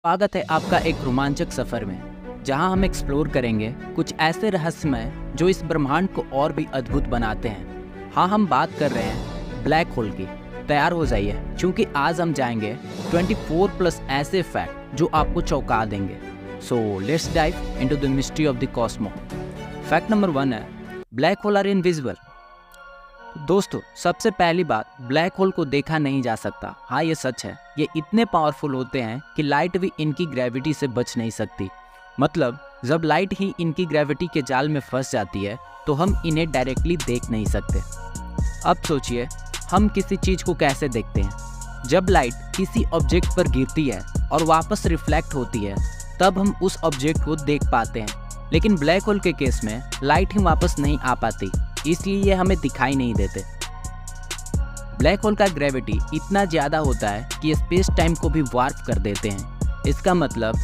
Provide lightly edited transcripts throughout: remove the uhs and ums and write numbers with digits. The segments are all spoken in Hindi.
स्वागत है आपका एक रोमांचक सफर में, जहां हम एक्सप्लोर करेंगे कुछ ऐसे रहस्यमय जो इस ब्रह्मांड को और भी अद्भुत बनाते हैं। हाँ, हम बात कर रहे हैं ब्लैक होल की। तैयार हो जाइए, क्योंकि आज हम जाएंगे 24+ ऐसे फैक्ट जो आपको चौंका देंगे। So let's dive into the mystery of the Cosmos. Fact number 1 है, ब्लैक होल आर इनविजिबल। दोस्तों, सबसे पहली बात, ब्लैक होल को देखा नहीं जा सकता। हाँ, ये सच है। ये इतने पावरफुल होते हैं कि लाइट भी इनकी ग्रेविटी से बच नहीं सकती। मतलब जब लाइट ही इनकी ग्रेविटी के जाल में फंस जाती है तो हम इन्हें डायरेक्टली देख नहीं सकते। अब सोचिए, हम किसी चीज़ को कैसे देखते हैं? जब लाइट किसी ऑब्जेक्ट पर गिरती है और वापस रिफ्लेक्ट होती है, तब हम उस ऑब्जेक्ट को देख पाते हैं। लेकिन ब्लैक होल के केस में लाइट ही वापस नहीं आ पाती, इसलिए ये हमें दिखाई नहीं देते। ब्लैक होल का ग्रेविटी इतना ज़्यादा होता है कि स्पेस टाइम को भी वार्प कर देते हैं। इसका मतलब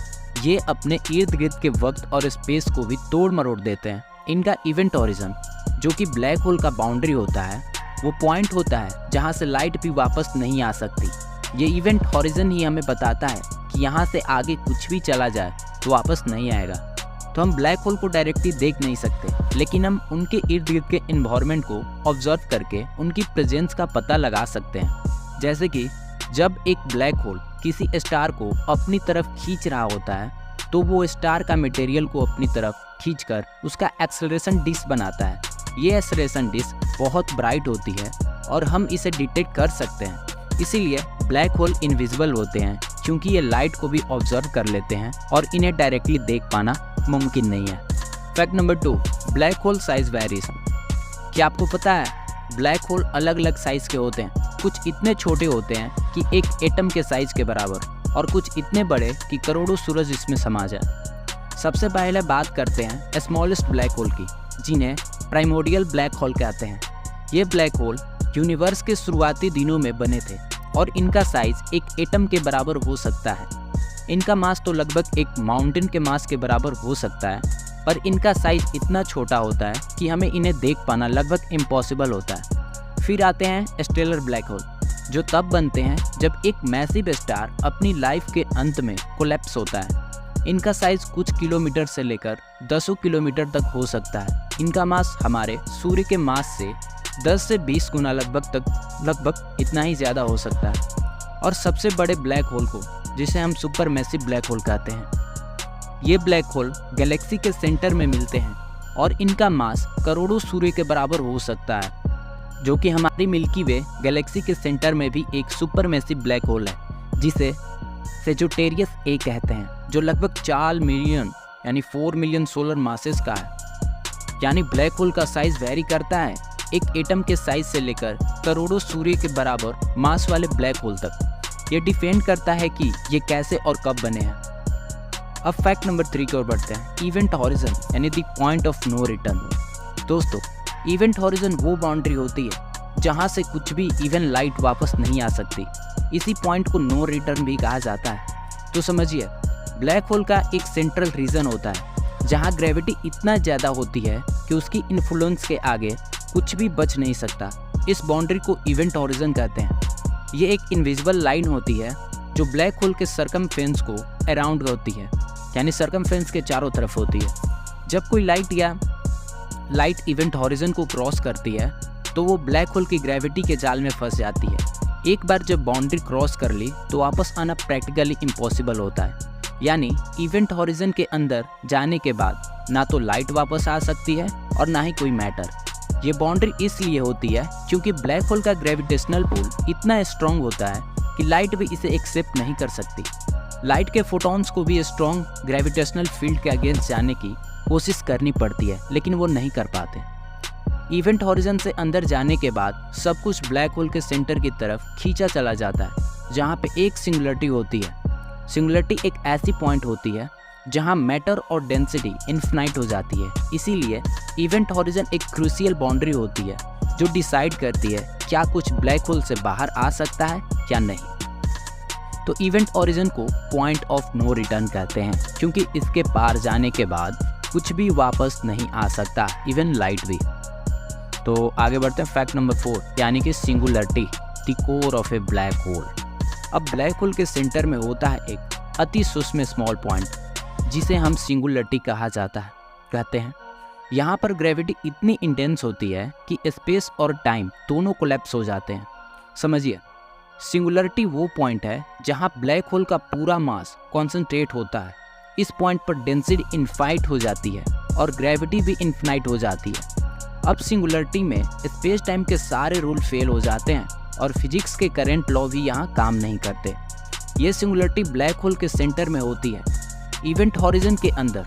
ये अपने इर्द गिर्द के वक्त और स्पेस को भी तोड़ मरोड़ देते हैं। इनका इवेंट हॉरिजन, जो कि ब्लैक होल का बाउंड्री होता है, वो पॉइंट होता है जहाँ से लाइट भी वापस नहीं आ सकती। ये इवेंट हॉरिजन ही हमें बताता है कि यहाँ से आगे कुछ भी चला जाए तो वापस नहीं आएगा। तो हम ब्लैक होल को डायरेक्टली देख नहीं सकते, लेकिन हम उनके इर्द गिर्द के इन्वायरमेंट को ऑब्जर्व करके उनकी प्रेजेंस का पता लगा सकते हैं। जैसे कि जब एक ब्लैक होल किसी स्टार को अपनी तरफ खींच रहा होता है, तो वो स्टार का मटेरियल को अपनी तरफ खींचकर उसका एक्सेलरेशन डिस्क बनाता है। ये एक्सेलरेशन डिस्क बहुत ब्राइट होती है और हम इसे डिटेक्ट कर सकते हैं। इसीलिए ब्लैक होल इनविजिबल होते हैं, क्योंकि ये लाइट को भी ऑब्जर्व कर लेते हैं और इन्हें डायरेक्टली देख पाना मुमकिन नहीं है। Fact number 2, black hole size varies. क्या आपको पता है, ब्लैक होल अलग अलग साइज के होते हैं। कुछ इतने छोटे होते हैं कि एक एटम के साइज के बराबर, और कुछ इतने बड़े कि करोड़ों सूरज इसमें समा जाए। सबसे पहले बात करते हैं स्मॉलेस्ट ब्लैक होल की, जिन्हें प्राइमोर्डियल ब्लैक होल कहते हैं। ये ब्लैक होल यूनिवर्स के शुरुआती दिनों में बने थे और इनका साइज एक एटम के बराबर हो सकता है। इनका मास तो लगभग एक माउंटेन के मास के बराबर हो सकता है, पर इनका साइज इतना छोटा होता है कि हमें इन्हें देख पाना लगभग इम्पॉसिबल होता है। फिर आते हैं स्टेलर ब्लैक होल, जो तब बनते हैं जब एक मैसिव स्टार अपनी लाइफ के अंत में कोलैप्स होता है। इनका साइज कुछ किलोमीटर से लेकर दसों किलोमीटर तक हो सकता है। इनका मास हमारे सूर्य के मास से 10 से 20 गुना लगभग इतना ही ज़्यादा हो सकता है। और सबसे बड़े ब्लैक होल को, जिसे हम सुपर मैसिव ब्लैक होल कहते हैं, ये ब्लैक होल गैलेक्सी के सेंटर में मिलते हैं और इनका मास करोड़ों सूर्य के बराबर हो सकता है, जो कि हमारी मिल्की वे गैलेक्सी के सेंटर में भी एक सुपर मैसिव ब्लैक होल है, जिसे सेजिटेरियस ए कहते हैं, जो लगभग 4 मिलियन यानी 4 मिलियन सोलर मासेस का है। यानी ब्लैक होल का साइज वेरी करता है एक एटम के साइज से लेकर करोड़ों सूर्य के बराबर मास वाले ब्लैक होल तक। ये डिपेंड करता है कि ये कैसे और कब बने हैं। अब फैक्ट नंबर 3 की ओर बढ़ते हैं, इवेंट हॉरिजन यानी the point of no return. दोस्तों, इवेंट हॉरिजन वो बाउंड्री होती है जहां से कुछ भी इवन लाइट वापस नहीं आ सकती। इसी पॉइंट को नो रिटर्न भी कहा जाता है। तो समझिए, ब्लैक होल का एक सेंट्रल रीजन होता है जहां ग्रेविटी इतना ज़्यादा होती है कि उसकी इन्फ्लुएंस के आगे कुछ भी बच नहीं सकता। इस बाउंड्री को इवेंट हॉरिजन कहते हैं। ये एक इनविजिबल लाइन होती है जो ब्लैक होल के सरकमफेरेंस को अराउंड होती है, यानी सरकमफेरेंस के चारों तरफ होती है। जब कोई लाइट इवेंट हॉरिजन को क्रॉस करती है तो वो ब्लैक होल की ग्रेविटी के जाल में फंस जाती है। एक बार जब बाउंड्री क्रॉस कर ली तो वापस आना प्रैक्टिकली इम्पॉसिबल होता है। यानी इवेंट हॉरिजन के अंदर जाने के बाद ना तो लाइट वापस आ सकती है और ना ही कोई मैटर। ये बाउंड्री इसलिए होती है क्योंकि ब्लैक होल का ग्रेविटेशनल पुल इतना स्ट्रॉन्ग होता है कि लाइट भी इसे एक्सेप्ट नहीं कर सकती। लाइट के फोटॉन्स को भी स्ट्रॉन्ग ग्रेविटेशनल फील्ड के अगेंस्ट जाने की कोशिश करनी पड़ती है, लेकिन वो नहीं कर पाते। इवेंट हॉरिजन से अंदर जाने के बाद सब कुछ ब्लैक होल के सेंटर की तरफ खींचा चला जाता है, जहाँ पे एक सिंगुलरिटी होती है। सिंगुलरिटी एक ऐसी पॉइंट होती है जहां मैटर और डेंसिटी इन्फिनाइट हो जाती है। इसीलिए इवेंट हॉरिजन एक क्रूशियल बाउंड्री होती है जो डिसाइड करती है क्या कुछ ब्लैक होल से बाहर आ सकता है या नहीं। तो इवेंट हॉरिजन को पॉइंट ऑफ नो रिटर्न कहते हैं, क्योंकि इसके पार जाने के बाद कुछ भी वापस नहीं आ सकता, इवन लाइट भी। तो आगे बढ़ते हैं फैक्ट नंबर 4, यानी कि singularity, the core of A black hole. अब ब्लैक होल के सेंटर में होता है एक अति सूक्ष्म स्मॉल पॉइंट जिसे हम सिंगुलरिटी कहते हैं। यहाँ पर ग्रेविटी इतनी इंटेंस होती है कि स्पेस और टाइम दोनों कोलैप्स हो जाते हैं। समझिए, सिंगुलरिटी वो पॉइंट है जहाँ ब्लैक होल का पूरा मास कॉन्सेंट्रेट होता है। इस पॉइंट पर डेंसिटी इनफाइनाइट हो जाती है और ग्रेविटी भी इनफाइनाइट हो जाती है। अब सिंगुलरिटी में स्पेस टाइम के सारे रूल फेल हो जाते हैं और फिजिक्स के करंट लॉ भी यहाँ काम नहीं करते। ये सिंगुलरिटी ब्लैक होल के सेंटर में होती है, इवेंट हॉरिजन के अंदर।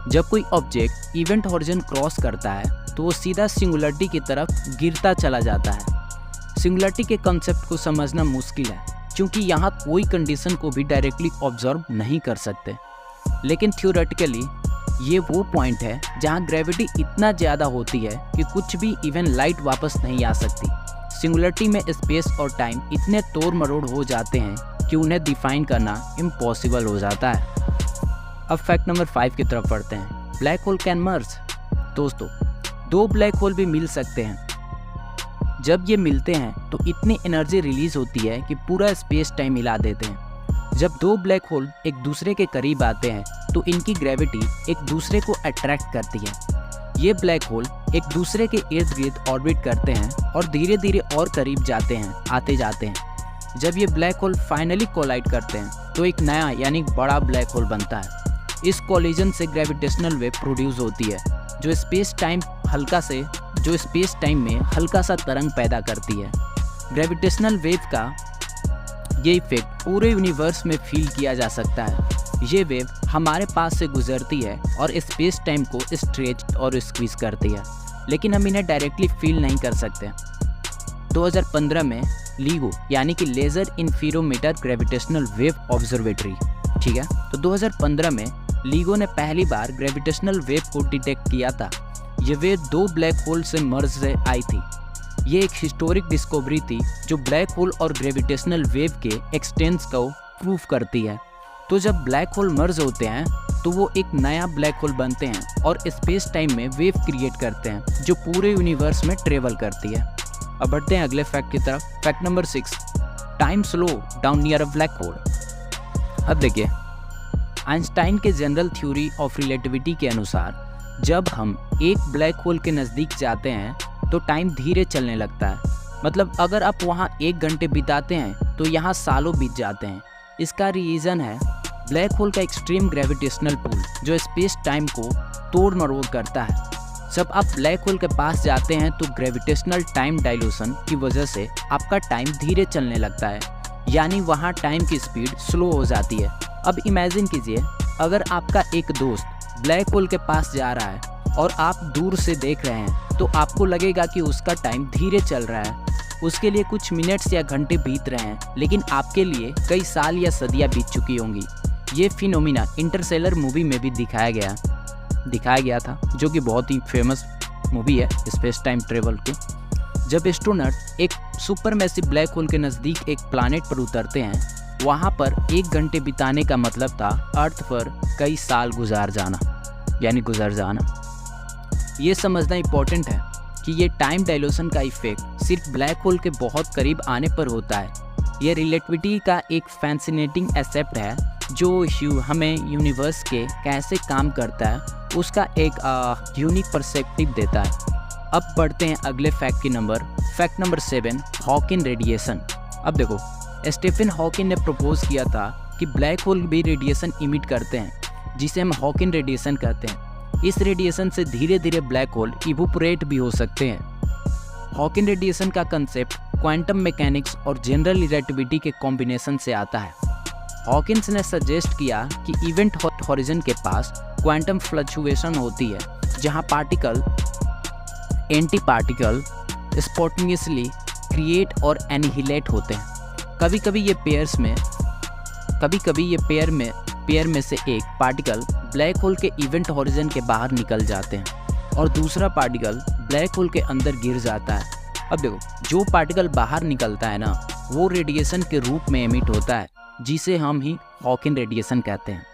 जब कोई ऑब्जेक्ट इवेंट हॉरिजन क्रॉस करता है तो वो सीधा सिंगुलरिटी की तरफ गिरता चला जाता है। सिंगुलरिटी के कंसेप्ट को समझना मुश्किल है क्योंकि यहाँ कोई कंडीशन को भी डायरेक्टली ऑब्जर्व नहीं कर सकते, लेकिन थ्योरेटिकली ये वो पॉइंट है जहाँ ग्रेविटी इतना ज़्यादा होती है कि कुछ भी इवन लाइट वापस नहीं आ सकती। सिंगुलरिटी में स्पेस और टाइम इतने तोड़ मरोड़ हो जाते हैं कि उन्हें डिफाइन करना इम्पॉसिबल हो जाता है। अब फैक्ट नंबर 5 की तरफ पढ़ते हैं। ब्लैक होल कैन मर्ज। दोस्तों, 2 ब्लैक होल भी मिल सकते हैं। जब ये मिलते हैं तो इतनी एनर्जी रिलीज होती है कि पूरा स्पेस टाइम हिला देते हैं। जब 2 ब्लैक होल एक दूसरे के करीब आते हैं तो इनकी ग्रेविटी एक दूसरे को अट्रैक्ट करती है। ये ब्लैक होल एक दूसरे के इर्द गिर्द ऑर्बिट करते हैं और धीरे धीरे और करीब आते जाते हैं। जब ये ब्लैक होल फाइनली कोलाइड करते हैं तो एक नया यानी बड़ा ब्लैक होल बनता है। इस कोलिजन से ग्रेविटेशनल वेव प्रोड्यूस होती है जो स्पेस टाइम में हल्का सा तरंग पैदा करती है। ग्रेविटेशनल वेव का ये इफेक्ट पूरे यूनिवर्स में फील किया जा सकता है। ये वेव हमारे पास से गुजरती है और स्पेस टाइम को स्ट्रेच और स्क्वीज करती है, लेकिन हम इन्हें डायरेक्टली फील नहीं कर सकते। 2015 में लीगो यानी कि लेज़र इंफीरोमीटर ग्रेविटेशनल वेव ऑब्जर्वेटरी, ठीक है, तो 2015 में लीगो ने पहली बार ग्रेविटेशनल वेव को डिटेक्ट किया था। ये वेव 2 ब्लैक होल से मर्ज से आई थी। ये एक हिस्टोरिक डिस्कवरी थी जो ब्लैक होल और ग्रेविटेशनल वेव के एक्सटेंस को प्रूफ करती है। तो जब ब्लैक होल मर्ज होते हैं तो वो एक नया ब्लैक होल बनते हैं और स्पेस टाइम में वेव क्रिएट करते हैं जो पूरे यूनिवर्स में ट्रेवल करती है। अब बढ़ते हैं अगले फैक्ट की तरफ। Fact number 6, time slow down near a black hole. अब देखिए, आइंस्टाइन के जनरल थ्योरी ऑफ रिलेटिविटी के अनुसार जब हम एक ब्लैक होल के नज़दीक जाते हैं तो टाइम धीरे चलने लगता है। मतलब अगर आप वहाँ 1 घंटे बिताते हैं तो यहाँ सालों बीत जाते हैं। इसका रीज़न है ब्लैक होल का एक्सट्रीम ग्रेविटेशनल पुल जो स्पेस टाइम को तोड़ मरोड़ करता है। जब आप ब्लैक होल के पास जाते हैं तो ग्रेविटेशनल टाइम डाइल्यूशन की वजह से आपका टाइम धीरे चलने लगता है, यानी वहाँ टाइम की स्पीड स्लो हो जाती है। अब इमेजिन कीजिए, अगर आपका एक दोस्त ब्लैक होल के पास जा रहा है और आप दूर से देख रहे हैं तो आपको लगेगा कि उसका टाइम धीरे चल रहा है। उसके लिए कुछ मिनट्स या घंटे बीत रहे हैं, लेकिन आपके लिए कई साल या सदियां बीत चुकी होंगी। ये फिनोमिना इंटरस्टेलर मूवी में भी दिखाया गया था, जो कि बहुत ही फेमस मूवी है स्पेस टाइम ट्रेवल के। जब एस्ट्रोनॉट एक सुपरमैसिव ब्लैक होल के नज़दीक एक प्लैनेट पर उतरते हैं, वहाँ पर 1 घंटे बिताने का मतलब था अर्थ पर कई साल गुजर जाना। ये समझना इम्पोर्टेंट है कि ये टाइम डायल्यूशन का इफेक्ट सिर्फ ब्लैक होल के बहुत करीब आने पर होता है। ये रिलेटिविटी का एक फैसिनेटिंग एस्पेक्ट है जो हमें यूनिवर्स के कैसे काम करता है उसका एक यूनिक पर्सपेक्टिव देता है। अब बढ़ते हैं अगले फैक्ट नंबर 7, हॉकिंग रेडिएशन। अब देखो, स्टीफन हॉकिंग ने प्रपोज किया था कि ब्लैक होल भी रेडिएशन इमिट करते हैं जिसे हम हॉकिंग रेडिएशन कहते हैं। इस रेडिएशन से धीरे धीरे ब्लैक होल इवोपोरेट भी हो सकते हैं। हॉकिंग रेडिएशन का कंसेप्ट क्वांटम मैकेनिक्स और जनरल रिलेटिविटी के कॉम्बिनेशन से आता है। हॉकिंस ने सजेस्ट किया कि इवेंट हॉरिजन के पास क्वांटम फ्लक्चुएशन होती है जहां particle anti particle spontaneously create और एनिहिलेट होते हैं। कभी कभी ये पेयर में से एक पार्टिकल ब्लैक होल के इवेंट हॉरिजन के बाहर निकल जाते हैं और दूसरा पार्टिकल ब्लैक होल के अंदर गिर जाता है। अब देखो, जो पार्टिकल बाहर निकलता है ना, वो रेडिएशन के रूप में एमिट होता है जिसे हम ही हॉकिंग रेडिएशन कहते हैं।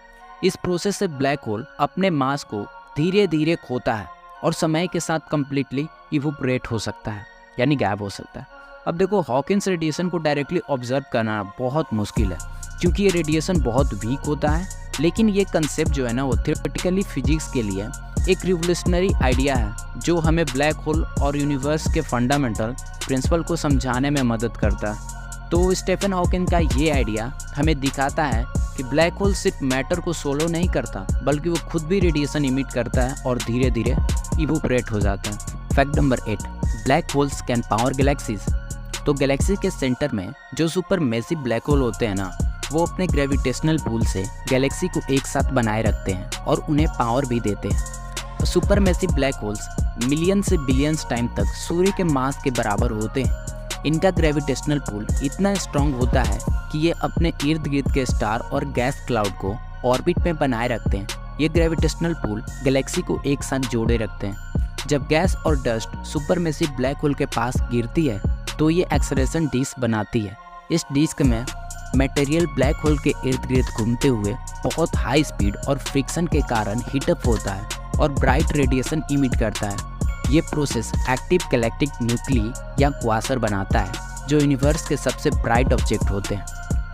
इस प्रोसेस से ब्लैक होल अपने मास को धीरे धीरे खोता है और समय के साथ कम्प्लीटली इवोपोरेट हो सकता है, यानी गायब हो सकता है। अब देखो, हॉकिंग्स रेडिएशन को डायरेक्टली ऑब्जर्व करना बहुत मुश्किल है, क्योंकि ये रेडिएशन बहुत वीक होता है। लेकिन ये कंसेप्ट जो है ना वो थियोरेटिकली फिजिक्स के लिए एक रिवोल्यूशनरी आइडिया है जो हमें ब्लैक होल और यूनिवर्स के फंडामेंटल प्रिंसिपल को समझाने में मदद करता है। तो स्टीफन हॉकिंग का ये आइडिया हमें दिखाता है कि ब्लैक होल सिर्फ मैटर को सोलो नहीं करता बल्कि वो खुद भी रेडिएशन इमिट करता है और धीरे धीरे इवोपरेट हो जाता है। Fact number 8, black holes can power galaxies. तो गैलेक्सी के सेंटर में जो सुपर मैसिव ब्लैक होल होते हैं ना, वो अपने ग्रेविटेशनल पुल से गैलेक्सी को एक साथ बनाए रखते हैं और उन्हें पावर भी देते हैं। Super massive black holes million से बिलियंस टाइम तक सूर्य के मास के बराबर होते हैं। इनका ग्रेविटेशनल पुल इतना स्ट्रांग होता है कि ये अपने इर्द गिर्द के स्टार और गैस क्लाउड को ऑर्बिट में बनाए रखते हैं। ये ग्रेविटेशनल पुल गैलेक्सी को एक साथ जोड़े रखते हैं। जब गैस और dust super massive black hole के पास गिरती है तो ये एक्सेलरेशन डिस्क बनाती है। इस डिस्क में मटेरियल ब्लैक होल के इर्द गिर्द घूमते हुए बहुत हाई स्पीड और फ्रिक्शन के कारण हीटअप होता है और ब्राइट रेडिएशन इमिट करता है। ये प्रोसेस एक्टिव गैलेक्टिक न्यूक्ली या क्वासर बनाता है जो यूनिवर्स के सबसे ब्राइट ऑब्जेक्ट होते हैं।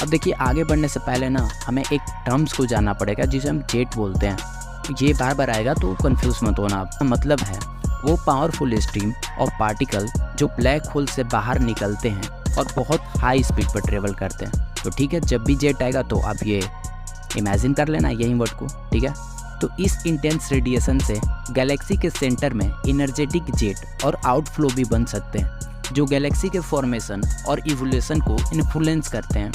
अब देखिए, आगे बढ़ने से पहले ना हमें एक टर्म्स को जानना पड़ेगा जिसे हम जेट बोलते हैं। ये बार बार आएगा तो कंफ्यूज मत होना। आपका मतलब है वो पावरफुल स्ट्रीम और पार्टिकल जो ब्लैक होल से बाहर निकलते हैं और बहुत हाई स्पीड पर ट्रेवल करते हैं। तो ठीक है, जब भी जेट आएगा तो आप ये इमेजिन कर लेना यही वर्ड को, ठीक है। तो इस इंटेंस रेडिएशन से गैलेक्सी के सेंटर में एनर्जेटिक जेट और आउटफ्लो भी बन सकते हैं जो गैलेक्सी के फॉर्मेशन और इवोल्यूशन को इन्फ्लुएंस करते हैं।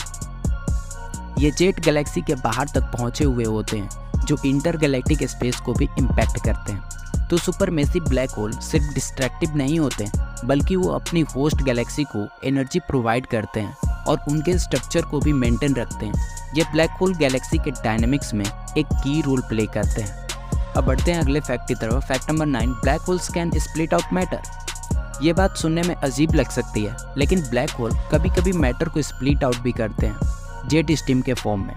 ये जेट गैलेक्सी के बाहर तक पहुंचे हुए होते हैं जो इंटरगैलेक्टिक स्पेस को भी इम्पैक्ट करते हैं। तो सुपर मैसिव ब्लैक होल सिर्फ डिस्ट्रैक्टिव नहीं होते बल्कि वो अपनी होस्ट गैलेक्सी को एनर्जी प्रोवाइड करते हैं और उनके स्ट्रक्चर को भी मेंटेन रखते हैं। ये ब्लैक होल गैलेक्सी के डायनामिक्स में एक की रोल प्ले करते हैं। अब बढ़ते हैं अगले फैक्ट की तरफ। Fact number 9, black holes can split out matter. ये बात सुनने में अजीब लग सकती है लेकिन ब्लैक होल कभी कभी मैटर को स्प्लिट आउट भी करते हैं जेट स्ट्रीम के फॉर्म में।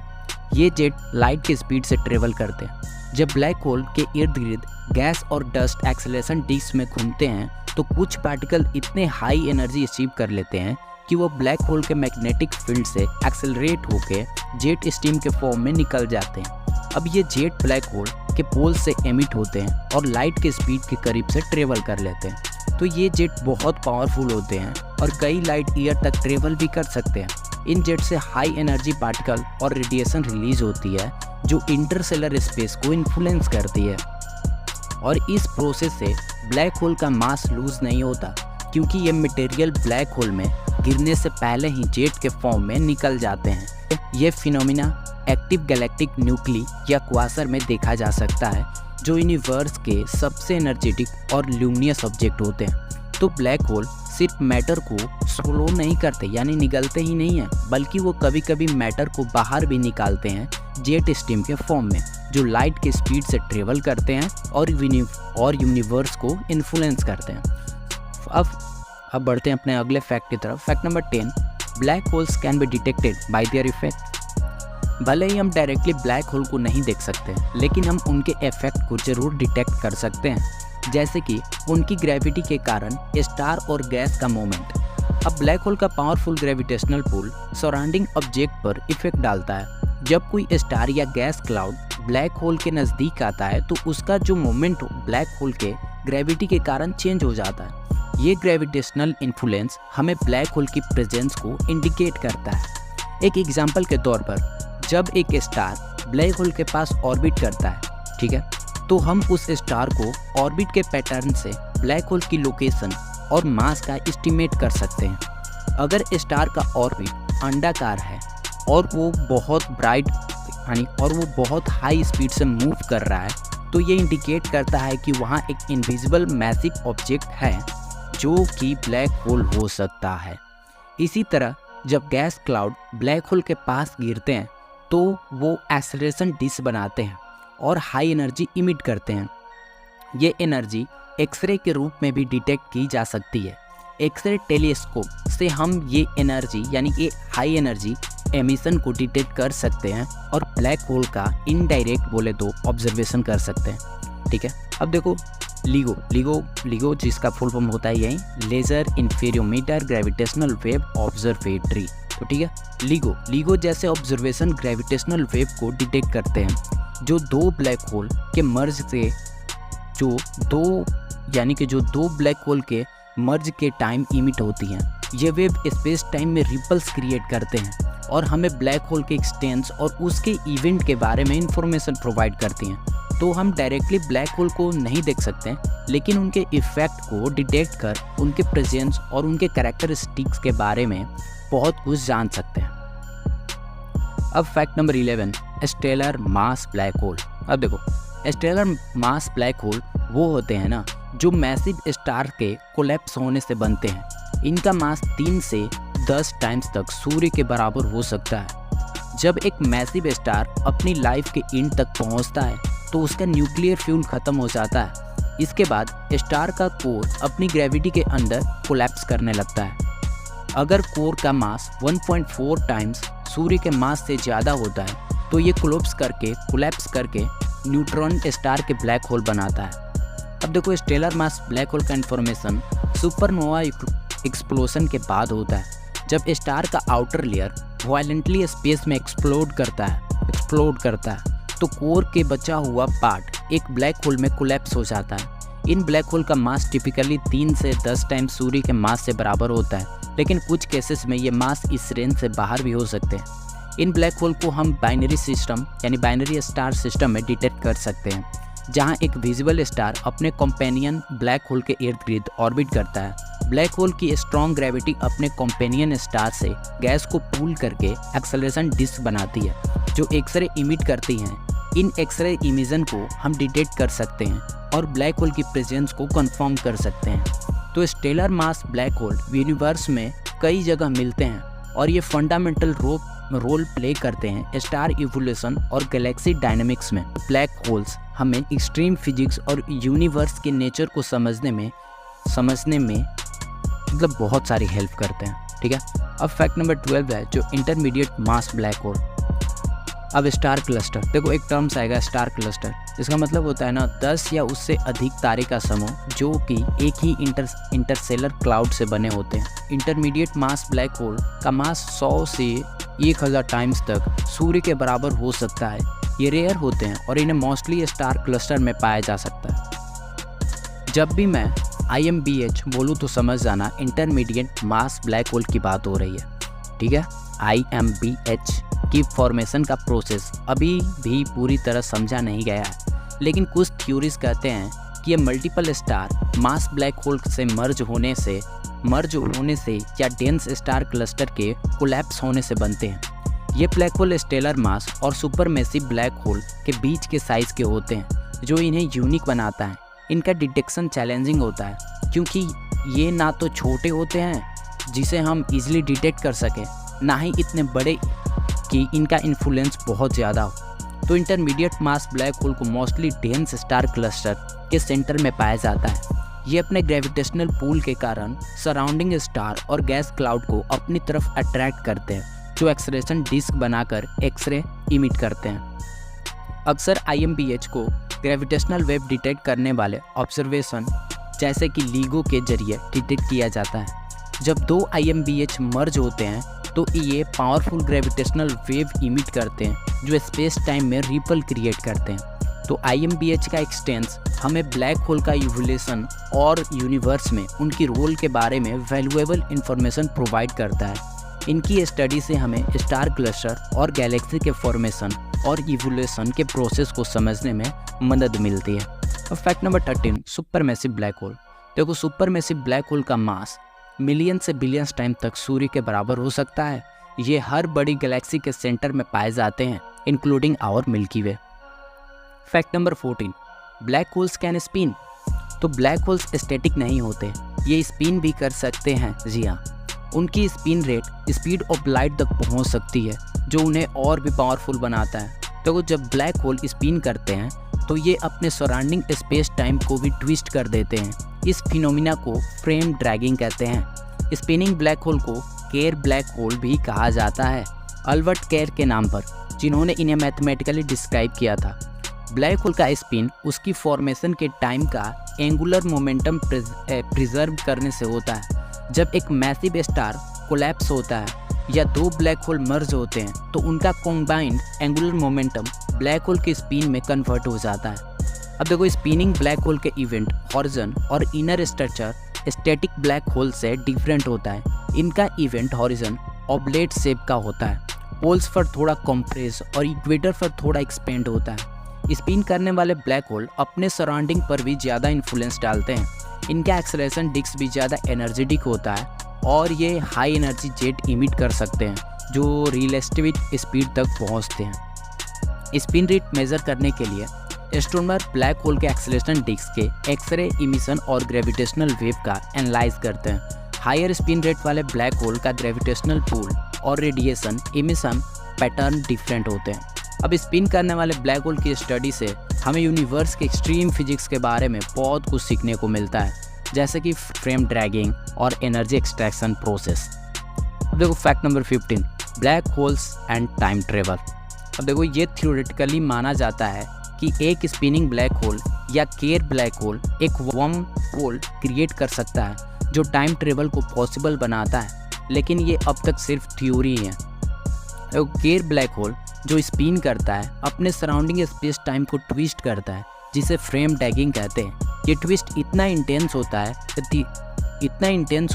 ये जेट लाइट की स्पीड से ट्रेवल करते हैं। जब ब्लैक होल के इर्द गिर्द गैस और डस्ट एक्सेलरेशन डिस्क में घूमते हैं तो कुछ पार्टिकल इतने हाई एनर्जी अचीव कर लेते हैं कि वो ब्लैक होल के मैग्नेटिक फील्ड से एक्सेलरेट होकर जेट स्ट्रीम के फॉर्म में निकल जाते हैं। अब ये जेट ब्लैक होल के पोल से एमिट होते हैं और लाइट के स्पीड के करीब से ट्रेवल कर लेते हैं। तो ये जेट बहुत पावरफुल होते हैं और कई लाइट ईयर तक ट्रेवल भी कर सकते हैं। इन जेट से हाई एनर्जी पार्टिकल और रेडिएशन रिलीज होती है जो इंटरसेलर स्पेस को इन्फ्लुएंस करती है। और इस प्रोसेस से ब्लैक होल का मास लूज नहीं होता क्योंकि ये मटेरियल ब्लैक होल में गिरने से पहले ही जेट के फॉर्म में निकल जाते हैं। ये फिनोमिना एक्टिव गैलेक्टिक न्यूक्ली या क्वासर में देखा जा सकता है जो यूनिवर्स के सबसे एनर्जेटिक और ल्यूमिनस ऑब्जेक्ट होते हैं। तो ब्लैक होल सिर्फ मैटर को सोलो नहीं करते यानी निगलते ही नहीं हैं बल्कि वो कभी कभी मैटर को बाहर भी निकालते हैं जेट स्ट्रीम के फॉर्म में जो लाइट के स्पीड से ट्रेवल करते हैं और यूनिवर्स को इन्फ्लुएंस करते हैं। अब बढ़ते हैं अपने अगले फैक्ट की तरफ। Fact number 10, black holes can be detected by there effect. भले ही हम डायरेक्टली ब्लैक होल को नहीं देख सकते लेकिन हम उनके इफेक्ट को जरूर डिटेक्ट कर सकते हैं, जैसे कि उनकी ग्रेविटी के कारण स्टार और गैस का मूवमेंट। अब ब्लैक होल का powerful gravitational pull surrounding object पर इफेक्ट डालता है। जब कोई स्टार या गैस क्लाउड ब्लैक होल के नज़दीक आता है तो उसका जो मोमेंट ब्लैक होल के ग्रेविटी के कारण चेंज हो जाता है। ये ग्रेविटेशनल इन्फ्लुएंस हमें ब्लैक होल की प्रेजेंस को इंडिकेट करता है। एक एग्जांपल के तौर पर जब एक स्टार ब्लैक होल के पास ऑर्बिट करता है, ठीक है, तो हम उस स्टार को ऑर्बिट के पैटर्न से ब्लैक होल की लोकेशन और मास का एस्टिमेट कर सकते हैं। अगर स्टार का ऑर्बिट अंडाकार है और वो बहुत ब्राइट और वो बहुत हाई स्पीड से मूव कर रहा है तो ये इंडिकेट करता है कि वहाँ एक इनविजिबल मैसिव ऑब्जेक्ट है जो कि ब्लैक होल हो सकता है। इसी तरह जब गैस क्लाउड ब्लैक होल के पास गिरते हैं तो वो एक्सेलरेशन डिस्क बनाते हैं और हाई एनर्जी इमिट करते हैं। ये एनर्जी एक्सरे के रूप में भी डिटेक्ट की जा सकती है। एक्सरे टेलीस्कोप से हम ये एनर्जी यानी कि हाई एनर्जी एमिशन को डिटेक्ट कर सकते हैं और ब्लैक होल का इनडायरेक्ट बोले तो ऑब्जर्वेशन कर सकते हैं, ठीक है। अब देखो LIGO जिसका फुल फॉर्म होता है यही लेज़र इंफेरियोमीटर ग्रेविटेशनल वेव ऑब्जर्वेटरी। तो ठीक है, लीगो जैसे ऑब्जर्वेशन ग्रेविटेशनल वेव को डिटेक्ट करते हैं जो दो ब्लैक होल के मर्ज से जो दो ब्लैक होल के मर्ज के टाइम इमिट होती हैं। ये वेव स्पेस टाइम में रिपल्स क्रिएट करते हैं और हमें ब्लैक होल के एक्सटेंस और उसके इवेंट के बारे में इंफॉर्मेशन प्रोवाइड करती हैं। तो हम डायरेक्टली ब्लैक होल को नहीं देख सकते, लेकिन उनके इफेक्ट को डिटेक्ट कर उनके प्रेजेंस और उनके कैरेक्टरिस्टिक्स के बारे में बहुत कुछ जान सकते हैं। अब fact number 11, stellar mass black hole. अब देखो, स्टेलर मास ब्लैक होल वो होते हैं ना जो मैसिव स्टार के कोलैप्स होने से बनते हैं। इनका मास 3 से 10 टाइम्स तक सूर्य के बराबर हो सकता है। जब एक मैसिव स्टार अपनी लाइफ के एंड तक पहुंचता है तो उसका न्यूक्लियर फ्यूल खत्म हो जाता है। इसके बाद स्टार का कोर अपनी ग्रेविटी के अंदर कोलैप्स करने लगता है। अगर कोर का मास 1.4 टाइम्स सूर्य के मास से ज़्यादा होता है तो ये कोलैप्स करके न्यूट्रॉन स्टार के ब्लैक होल बनाता है। अब देखो, स्टेलर मास ब्लैक होल का इन्फॉर्मेशन सुपरनोवा एक्सप्लोजन के बाद होता है, जब स्टार का आउटर लेयर वायलेंटली स्पेस में एक्सप्लोड करता है तो कोर के बचा हुआ पार्ट एक ब्लैक होल में कोलैप्स हो जाता है। इन ब्लैक होल का मास टिपिकली 3 से 10 टाइम सूर्य के मास से बराबर होता है, लेकिन कुछ केसेस में ये मास इस रेंज से बाहर भी हो सकते हैं। इन ब्लैक होल को हम बाइनरी स्टार सिस्टम में डिटेक्ट कर सकते हैं, जहां एक विजिबल स्टार अपने कंपेनियन ब्लैक होल के इर्द गिर्द ऑर्बिट करता है। ब्लैक होल की स्ट्रॉन्ग ग्रेविटी अपने कंपेनियन स्टार से गैस को पुल करके एक्सेलरेशन डिस्क बनाती है जो एक्सरे इमिट करती हैं। इन एक्सरे इमेजन को हम डिटेक्ट कर सकते हैं और ब्लैक होल की प्रेजेंस को कंफर्म कर सकते हैं। तो stellar mass black hole universe में कई जगह मिलते हैं और ये फंडामेंटल रोल प्ले करते हैं स्टार इवोल्यूशन और गैलेक्सी डायनामिक्स में। ब्लैक होल्स हमें एक्सट्रीम फिजिक्स और यूनिवर्स के नेचर को समझने में मतलब बहुत सारी हेल्प करते हैं। ठीक है, अब फैक्ट नंबर 12 है जो इंटरमीडिएट मास ब्लैक होल। अब स्टार क्लस्टर, देखो एक टर्म्स आएगा स्टार क्लस्टर, इसका मतलब होता है ना 10 या उससे अधिक तारे का समूह जो कि एक ही इंटरसेलर क्लाउड से बने होते हैं। इंटरमीडिएट मास ब्लैक होल का मास 100 से 1000 टाइम्स तक सूर्य के बराबर हो सकता है। ये रेयर होते हैं और इन्हें मोस्टली स्टार क्लस्टर में पाया जा सकता है। जब भी मैं IMBH बोलूँ तो समझ जाना इंटरमीडिएट मास ब्लैक होल की बात हो रही है। ठीक है, IMBH की फॉर्मेशन का प्रोसेस अभी भी पूरी तरह समझा नहीं गया है, लेकिन कुछ थ्योरीज कहते हैं कि ये मल्टीपल स्टार मास ब्लैक होल से मर्ज होने से या डेंस स्टार क्लस्टर के कोलैप्स होने से बनते हैं। ये ब्लैक होल स्टेलर मास और सुपरमेसिव ब्लैक होल के बीच के साइज के होते हैं जो इन्हें यूनिक बनाता है। इनका डिटेक्शन चैलेंजिंग होता है क्योंकि ये ना तो छोटे होते हैं जिसे हम इजीली डिटेक्ट कर सकें, ना ही इतने बड़े कि इनका इन्फ्लुएंस बहुत ज़्यादा हो। तो इंटरमीडिएट मास ब्लैक होल को मोस्टली डेंस स्टार क्लस्टर के सेंटर में पाया जाता है। ये अपने ग्रेविटेशनल पुल के कारण सराउंडिंग स्टार और गैस क्लाउड को अपनी तरफ अट्रैक्ट करते हैं जो एक्सरेशन डिस्क बनाकर एक्सरे इमिट करते हैं। अक्सर IMBH को ग्रेविटेशनल वेव डिटेक्ट करने वाले ऑब्जर्वेशन जैसे कि LIGO के जरिए डिटेक्ट किया जाता है। जब दो IMBH मर्ज होते हैं तो ये पावरफुल ग्रेविटेशनल वेव इमिट करते हैं जो स्पेस टाइम में रिपल क्रिएट करते हैं। तो IMBH का एक्सटेंस हमें ब्लैक होल का इवोल्यूशन और यूनिवर्स में उनकी रोल के बारे में वैल्यूएबल इंफॉर्मेशन प्रोवाइड करता है। इनकी स्टडी से हमें स्टार क्लस्टर और गैलेक्सी के फॉर्मेशन और इवोल्यूशन के प्रोसेस को समझने में मदद मिलती है। अब fact number 13, supermassive black hole. देखो, सुपरमैसिव ब्लैक होल का मास मिलियन से बिलियंस टाइम तक सूर्य के बराबर हो सकता है। ये हर बड़ी गैलेक्सी के सेंटर में पाए जाते हैं, including our Milky Way. Fact number 14, black holes can spin. तो ब्लैक होल्स स्टैटिक नहीं होते, ये स्पिन भी कर सकते हैं। जी हाँ, उनकी spin rate speed of light तक पहुंच सकती है जो उन्हें और भी पावरफुल बनाता है। तो जब ब्लैक होल स्पिन करते हैं तो ये अपने सराउंडिंग स्पेस टाइम को भी ट्विस्ट कर देते हैं। इस फिनोमिना को फ्रेम ड्रैगिंग कहते हैं। स्पिनिंग ब्लैक होल को केर ब्लैक होल भी कहा जाता है, अल्बर्ट केर के नाम पर, जिन्होंने इन्हें मैथमेटिकली डिस्क्राइब किया था। ब्लैक होल का स्पिन उसकी फॉर्मेशन के टाइम का एंगुलर मोमेंटम प्रिजर्व करने से होता है। जब एक मैसिव स्टार कोलैप्स होता है या दो ब्लैक होल मर्ज होते हैं तो उनका combined angular momentum black hole के स्पिन में कन्वर्ट हो जाता है। अब देखो, स्पिनिंग ब्लैक होल के इवेंट हॉरिजन और inner structure static black hole से डिफरेंट होता है। इनका इवेंट हॉरिजन ऑब्लेट शेप का होता है, पोल्स पर थोड़ा कंप्रेस और इक्वेटर पर थोड़ा एक्सपेंड होता है। स्पिन करने वाले ब्लैक होल अपने सराउंडिंग पर भी ज़्यादा इन्फ्लुएंस डालते हैं। इनका एक्सेलरेशन डिस्क भी ज़्यादा एनर्जेटिक होता है और ये हाई एनर्जी जेट इमिट कर सकते हैं जो रिलेटिव स्पीड तक पहुंचते हैं। स्पिन रेट मेजर करने के लिए एस्ट्रोनॉमर ब्लैक होल के एक्सेलरेशन डिस्क के एक्सरे इमिशन और ग्रेविटेशनल वेव का एनालाइज करते हैं। हायर स्पिन रेट वाले ब्लैक होल का ग्रेविटेशनल पुल और रेडिएशन इमिशन पैटर्न डिफरेंट होते हैं। अब स्पिन करने वाले ब्लैक होल की स्टडी से हमें यूनिवर्स के एक्सट्रीम फिजिक्स के बारे में बहुत कुछ सीखने को मिलता है, जैसे कि फ्रेम ड्रैगिंग और एनर्जी एक्सट्रैक्शन प्रोसेस। अब देखो fact number 15, black holes and time travel. अब देखो, ये थ्योरेटिकली माना जाता है कि एक स्पिनिंग ब्लैक होल या केयर ब्लैक होल एक वर्म होल क्रिएट कर सकता है जो टाइम ट्रेवल को पॉसिबल बनाता है, लेकिन ये अब तक सिर्फ थ्योरी है। केयर ब्लैक होल जो स्पिन करता है अपने सराउंडिंग स्पेस टाइम को ट्विस्ट करता है, जिसे फ्रेम ड्रैगिंग कहते हैं। ये ट्विस्ट इतना इंटेंस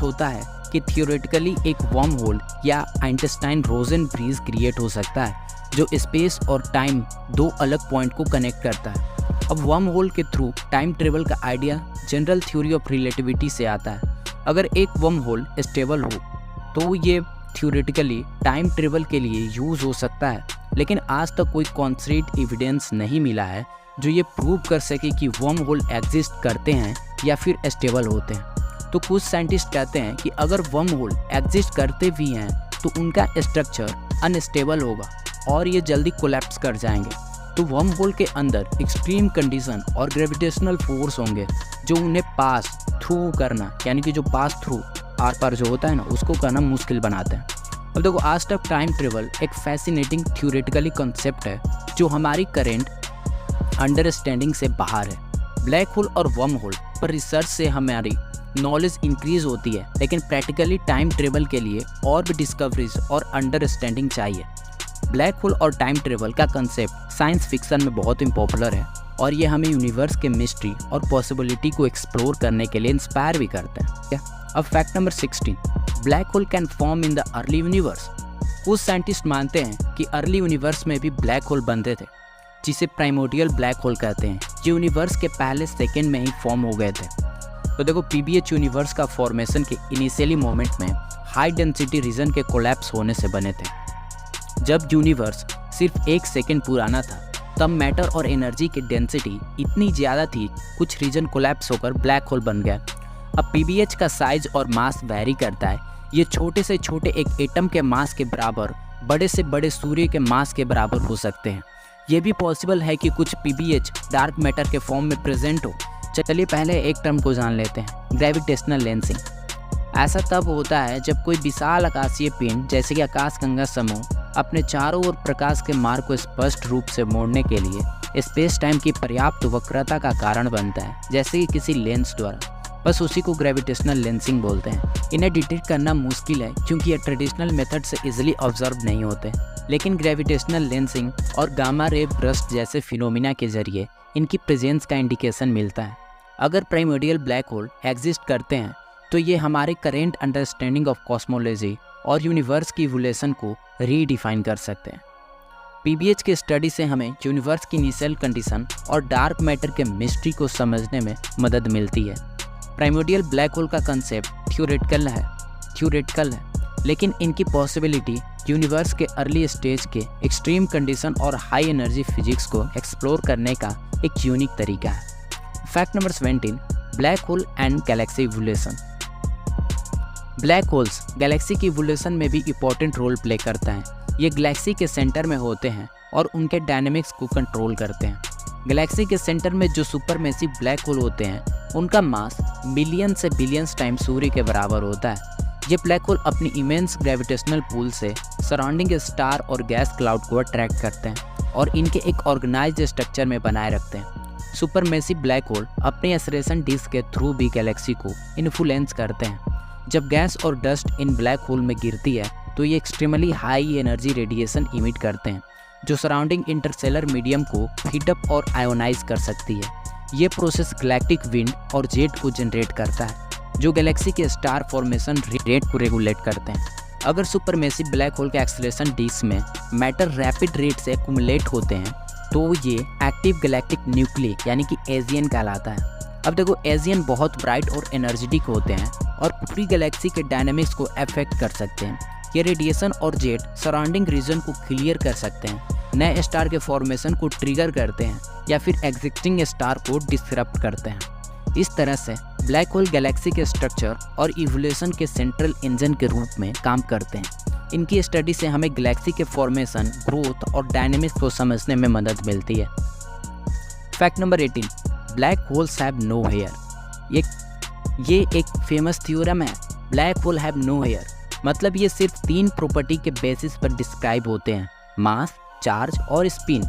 होता है कि थियोरेटिकली एक वर्म होल या आइंस्टाइन रोजन ब्रिज क्रिएट हो सकता है जो स्पेस और टाइम दो अलग पॉइंट को कनेक्ट करता है। अब वर्म होल के थ्रू टाइम ट्रेवल का idea general theory of relativity से आता है। अगर एक वर्म होल स्टेबल हो तो ये थ्योरेटिकली टाइम ट्रेवल के लिए यूज़ हो सकता है, लेकिन आज तक कोई कॉन्क्रीट एविडेंस नहीं मिला है जो ये प्रूव कर सके कि वर्म होल एग्जिस्ट करते हैं या फिर स्टेबल होते हैं। तो कुछ साइंटिस्ट कहते हैं कि अगर वर्म होल एग्जिस्ट करते भी हैं तो उनका स्ट्रक्चर अनस्टेबल होगा और ये जल्दी कोलैप्स कर जाएंगे। तो वर्म होल के अंदर एक्सट्रीम कंडीशन और ग्रेविटेशनल फोर्स होंगे जो उन्हें पास थ्रू करना, यानी कि जो पास थ्रू आर पार जो होता है ना, उसको करना मुश्किल बनाते हैं। अब देखो, आज तक टाइम ट्रेवल एक फैसिनेटिंग थ्योरेटिकली कॉन्सेप्ट है जो हमारी करेंट अंडरस्टैंडिंग से बाहर है। ब्लैक होल और वर्म होल पर रिसर्च से हमारी नॉलेज इंक्रीज होती है, लेकिन प्रैक्टिकली टाइम ट्रेवल के लिए और भी डिस्कवरीज और अंडरस्टैंडिंग चाहिए। ब्लैक होल और टाइम ट्रेवल का कंसेप्ट साइंस फिक्शन में बहुत पॉपुलर है और ये हमें यूनिवर्स के मिस्ट्री और पॉसिबिलिटी को एक्सप्लोर करने के लिए इंस्पायर भी करते हैं। अब fact number 16, black hole can form in the early universe. कुछ साइंटिस्ट मानते हैं कि अर्ली यूनिवर्स में भी ब्लैक होल बनते थे, जिसे प्राइमोर्डियल ब्लैक होल कहते हैं। ये यूनिवर्स के पहले सेकेंड में ही फॉर्म हो गए थे। तो देखो, पीबीएच यूनिवर्स का फॉर्मेशन के इनिशियली मोमेंट में हाई डेंसिटी रीजन के कोलैप्स होने से बने थे। जब यूनिवर्स सिर्फ 1 सेकेंड पुराना था तब मैटर और एनर्जी की डेंसिटी इतनी ज़्यादा थी कुछ रीजन कोलैप्स होकर ब्लैक होल बन गया। अब पीबीएच का साइज और मास वेरी करता है। ये छोटे से छोटे एक एटम के मास के बराबर, बड़े से बड़े सूर्य के मास के बराबर हो सकते हैं। ये भी पॉसिबल है कि कुछ पीबीएच डार्क मैटर के फॉर्म में प्रेजेंट हो। चलिए पहले एक टर्म को जान लेते हैं, ग्रेविटेशनल लेंसिंग। ऐसा तब होता है जब कोई विशाल आकाशीय पिंड जैसे कि आकाशगंगा समूह अपने चारों ओर प्रकाश के मार्ग को स्पष्ट रूप से मोड़ने के लिए स्पेस टाइम की पर्याप्त वक्रता का कारण बनता है, जैसे कि किसी लेंस द्वारा। बस उसी को ग्रेविटेशनल लेंसिंग बोलते हैं। इन्हें डिटेक्ट करना मुश्किल है क्योंकि ये ट्रेडिशनल मेथड से इजीली ऑब्जर्व नहीं होते, लेकिन ग्रेविटेशनल लेंसिंग और गामा रे बर्स्ट जैसे फिनोमिना के जरिए इनकी प्रेजेंस का इंडिकेशन मिलता है। अगर प्राइमोर्डियल ब्लैक होल एग्जिस्ट करते हैं तो ये हमारे करेंट अंडरस्टैंडिंग ऑफ कॉस्मोलॉजी और यूनिवर्स की इवोल्यूशन को रीडिफाइन कर सकते हैं। पीबीएच की स्टडी से हमें यूनिवर्स की इनिशियल कंडीशन और डार्क मैटर के मिस्ट्री को समझने में मदद मिलती है। प्राइमोर्डियल ब्लैक होल का कंसेप्ट थ्योरेटिकल है, लेकिन इनकी पॉसिबिलिटी यूनिवर्स के अर्ली स्टेज के एक्सट्रीम कंडीशन और हाई एनर्जी फिजिक्स को एक्सप्लोर करने का एक यूनिक तरीका है। Fact number 17, black hole and Galaxy evolution. Black holes Galaxy की इवोल्यूशन में भी इंपॉर्टेंट रोल प्ले करता है। ये गैलेक्सी के सेंटर में होते हैं और उनके डायनेमिक्स को कंट्रोल करते हैं। गैलेक्सी के सेंटर में जो सुपरमेसिव ब्लैक होल होते हैं उनका मास मिलियन से बिलियंस टाइम सूर्य के बराबर होता है। ये ब्लैक होल अपनी इमेंस ग्रेविटेशनल पूल से सराउंडिंग स्टार और गैस क्लाउड को अट्रैक्ट करते हैं और इनके एक ऑर्गेनाइज्ड स्ट्रक्चर में बनाए रखते हैं। सुपरमेसिव ब्लैक होल अपने एक्सरेशन डिस्क के थ्रू भी गैलेक्सी को इन्फ्लुएंस करते हैं। जब गैस और डस्ट इन ब्लैक होल में गिरती है तो ये extremely high energy radiation emit करते हैं जो सराउंडिंग इंटरसेलर मीडियम को हीट अप और आयोनाइज कर सकती है। ये प्रोसेस गैलेक्टिक विंड और जेट को जनरेट करता है जो गैलेक्सी के स्टार फॉर्मेशन रेट को रेगुलेट करते हैं। अगर सुपरमेसिव ब्लैक होल के एक्सेलरेशन डिस्क में मैटर रैपिड रेट से एक्यूमुलेट होते हैं तो ये एक्टिव गैलेक्टिक न्यूक्ली यानी कि एजियन कहलाता है। अब देखो, एजियन बहुत ब्राइट और एनर्जेटिक होते हैं और पूरी गैलेक्सी के डायनामिक्स को अफेक्ट कर सकते हैं। ये रेडिएशन और जेट सराउंडिंग रीजन को क्लियर कर सकते हैं, नए स्टार के फॉर्मेशन को ट्रिगर करते हैं या फिर एग्जिस्टिंग स्टार को डिसरप्ट करते हैं। इस तरह से ब्लैक होल गैलेक्सी के स्ट्रक्चर और इवोल्यूशन के सेंट्रल इंजन के रूप में काम करते हैं। इनकी स्टडी से हमें गैलेक्सी के फॉर्मेशन, ग्रोथ और डायनेमिक्स को समझने में मदद मिलती है। Fact number 18, black holes have no hair. ये एक फेमस थ्योरम है। Black hole have no hair मतलब ये सिर्फ 3 प्रॉपर्टी के बेसिस पर डिस्क्राइब होते हैं, मास, चार्ज और स्पिन।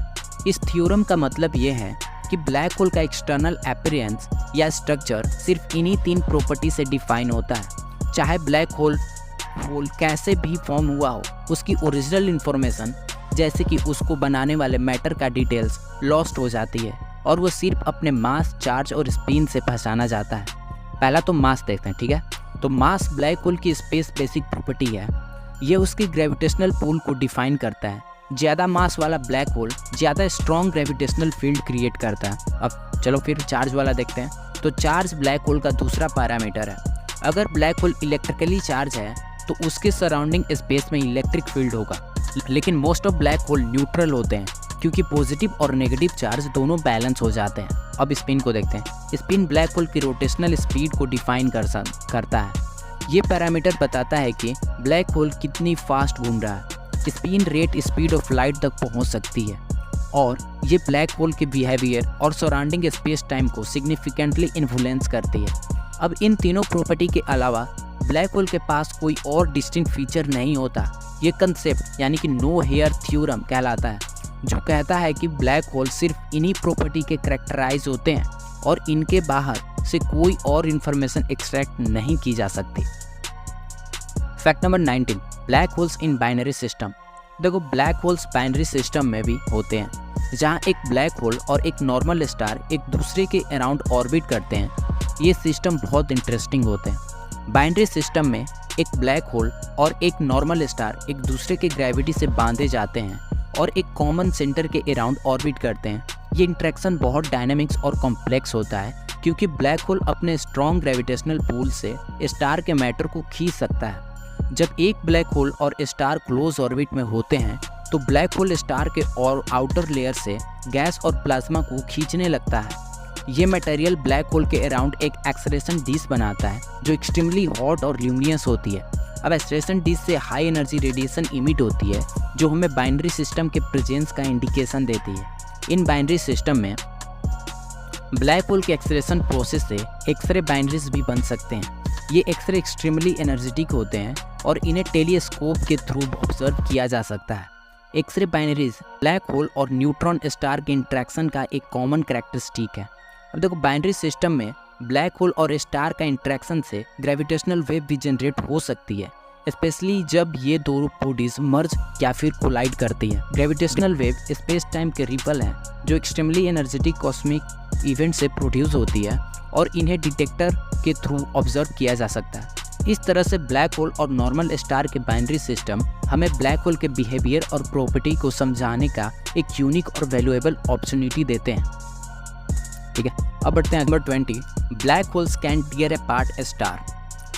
इस थ्योरम का मतलब ये है कि ब्लैक होल का एक्सटर्नल अपीयरेंस या स्ट्रक्चर सिर्फ इन्हीं 3 प्रॉपर्टी से डिफाइन होता है। चाहे ब्लैक होल कैसे भी फॉर्म हुआ हो, उसकी ओरिजिनल इन्फॉर्मेशन जैसे कि उसको बनाने वाले मैटर का डिटेल्स लॉस्ट हो जाती है और वो सिर्फ अपने मास, चार्ज और स्पिन से पहचाना जाता है। पहला तो मास देखते हैं, ठीक है। तो मास ब्लैक होल की स्पेस बेसिक प्रॉपर्टी है। ये उसकी ग्रेविटेशनल पुल को डिफाइन करता है। ज़्यादा मास वाला ब्लैक होल ज़्यादा स्ट्रॉन्ग ग्रेविटेशनल फील्ड क्रिएट करता है। अब चलो फिर चार्ज वाला देखते हैं। तो चार्ज ब्लैक होल का दूसरा पैरामीटर है। अगर ब्लैक होल इलेक्ट्रिकली चार्ज है तो उसके सराउंडिंग स्पेस में इलेक्ट्रिक फील्ड होगा, लेकिन most of black hole neutral होते हैं क्योंकि पॉजिटिव और नेगेटिव चार्ज दोनों बैलेंस हो जाते हैं। अब स्पिन को देखते हैं। स्पिन ब्लैक होल की रोटेशनल स्पीड को डिफाइन करता है। ये पैरामीटर बताता है कि ब्लैक होल कितनी फास्ट घूम रहा है। Spin rate speed of light तक पहुंच सकती है और ये ब्लैक होल के बिहेवियर और सराउंडिंग स्पेस टाइम को सिग्निफिकेंटली इन्फ्लुएंस करती है। अब इन तीनों प्रॉपर्टी के अलावा ब्लैक होल के पास कोई और डिस्टिंक्ट फीचर नहीं होता। ये कंसेप्ट यानी कि नो हेयर थ्योरम कहलाता है, जो कहता है कि ब्लैक होल सिर्फ इन्हीं प्रॉपर्टी के कैरेक्टराइज होते हैं और इनके बाहर से कोई और इन्फॉर्मेशन एक्सट्रैक्ट नहीं की जा सकती। Fact number 19, black holes in binary system. देखो, ब्लैक होल्स बाइनरी सिस्टम में भी होते हैं, जहाँ एक ब्लैक होल और एक नॉर्मल स्टार एक दूसरे के अराउंड ऑर्बिट करते हैं। ये सिस्टम बहुत इंटरेस्टिंग होते हैं। बाइनरी सिस्टम में एक ब्लैक होल और एक नॉर्मल स्टार एक दूसरे के ग्रेविटी से बांधे जाते हैं और एक कॉमन सेंटर के अराउंड ऑर्बिट करते हैं। ये इंटरेक्शन बहुत डायनामिक्स और कॉम्प्लेक्स होता है क्योंकि ब्लैक होल अपने स्ट्रॉन्ग ग्रेविटेशनल पुल से स्टार के मैटर को खींच सकता है। जब एक ब्लैक होल और स्टार क्लोज ऑर्बिट में होते हैं तो ब्लैक होल स्टार के और आउटर लेयर से गैस और प्लाज्मा को खींचने लगता है। ये मटेरियल ब्लैक होल के अराउंड एक एक्सेलरेशन डिस्क बनाता है जो एक्सट्रीमली हॉट और ल्यूमिनस होती है। अब एक्सेलरेशन डिस्क से हाई एनर्जी रेडिएशन इमिट होती है जो हमें बाइनरी सिस्टम के प्रेजेंस का इंडिकेशन देती है। इन बाइनरी सिस्टम में ब्लैक होल के एक्सेलरेशन प्रोसेस से एक्सरे बाइनरीज भी बन सकते हैं। ये एक्सरे एक्सट्रीमली एनर्जेटिक होते हैं और इन्हें टेलीस्कोप के थ्रू ऑब्जर्व किया जा सकता है। एक्सरे बाइनरीज ब्लैक होल और न्यूट्रॉन स्टार के इंट्रैक्शन का एक कॉमन कैरेक्टरिस्टिक है। अब देखो, बाइनरी सिस्टम में ब्लैक होल और स्टार का इंट्रैक्शन से ग्रेविटेशनल वेव भी जनरेट हो सकती है, स्पेशली जब ये दो बॉडीज मर्ज या फिर कोलाइड करती है। ग्रेविटेशनल वेव स्पेस टाइम के रिपल हैं जो एक्सट्रीमली एनर्जेटिक कॉस्मिक इवेंट से प्रोड्यूस होती है और इन्हें डिटेक्टर के थ्रू ऑब्जर्व किया जा सकता है। इस तरह से ब्लैक होल और नॉर्मल स्टार के बाइनरी सिस्टम हमें ब्लैक होल के बिहेवियर और प्रॉपर्टी को समझाने का एक यूनिक और वैल्यूएबल अपॉर्चुनिटी देते हैं। ठीक है, अब बढ़ते हैं number 20, black holes can tear apart a star.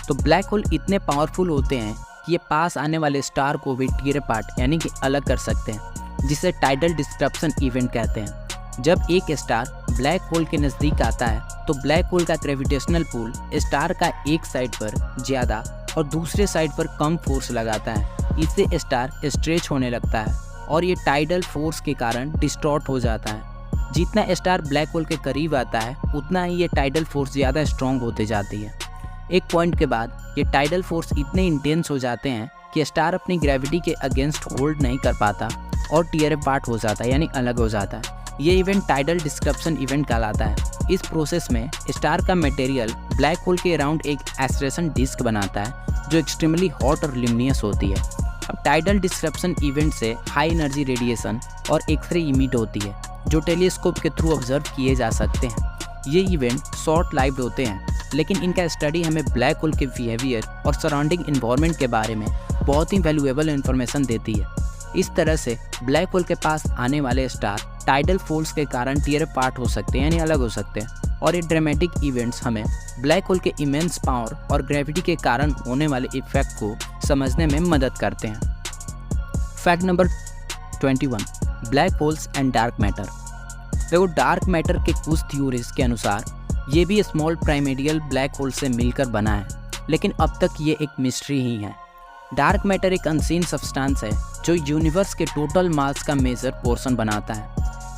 तो ब्लैक होल इतने पावरफुल होते हैं कि ये पास आने वाले स्टार को भी टीयर अपार्ट यानी कि अलग कर सकते हैं, जिसे टाइडल डिस्ट्रप्शन इवेंट कहते हैं। जब एक स्टार ब्लैक होल के नज़दीक आता है तो ब्लैक होल का ग्रेविटेशनल पुल स्टार का एक साइड पर ज़्यादा और दूसरे साइड पर कम फोर्स लगाता है। इससे स्टार स्ट्रेच होने लगता है और ये टाइडल फोर्स के कारण डिस्टॉर्ट हो जाता है। जितना स्टार ब्लैक होल के करीब आता है उतना ही ये टाइडल फोर्स ज़्यादा स्ट्रॉन्ग होते जाती है। एक पॉइंट के बाद ये टाइडल फोर्स इतने इंटेंस हो जाते हैं कि स्टार अपनी ग्रेविटी के अगेंस्ट होल्ड नहीं कर पाता और टीयर अपार्ट हो जाता है यानी अलग हो जाता है। ये इवेंट टाइडल डिस्ट्रप्शन इवेंट कहलाता है। इस प्रोसेस में स्टार का मटेरियल ब्लैक होल के अराउंड एक एक्सेलरेशन डिस्क बनाता है जो एक्सट्रीमली हॉट और ल्यूमिनस होती है। टाइडल डिस्क्रप्शन इवेंट से हाई एनर्जी रेडिएशन और एक्सरे इमिट होती है जो टेलीस्कोप के थ्रू ऑब्जर्व किए जा सकते हैं। ये इवेंट शॉर्ट लाइव्ड होते हैं, लेकिन इनका स्टडी हमें ब्लैक होल के बिहेवियर और सराउंडिंग इन्वायरमेंट के बारे में बहुत ही वैल्यूएबल इन्फॉर्मेशन देती है। इस तरह से ब्लैक होल के पास आने वाले स्टार टाइडल फोर्स के कारण टियर अपार्ट हो सकते हैं, यानी अलग हो सकते हैं, और ये ड्रामेटिक इवेंट्स हमें ब्लैक होल के इमेंस पावर और ग्रेविटी के कारण होने वाले इफेक्ट को समझने में मदद करते हैं। Fact number 21, black holes and dark matter. देखो, डार्क मैटर के कुछ थ्योरीज के अनुसार ये भी स्मॉल प्राइमेडियल ब्लैक होल से मिलकर बना है, लेकिन अब तक ये एक मिस्ट्री ही है। डार्क मैटर एक अनसीन सब्सटेंस है जो यूनिवर्स के टोटल मास का मेजर पोर्शन बनाता है।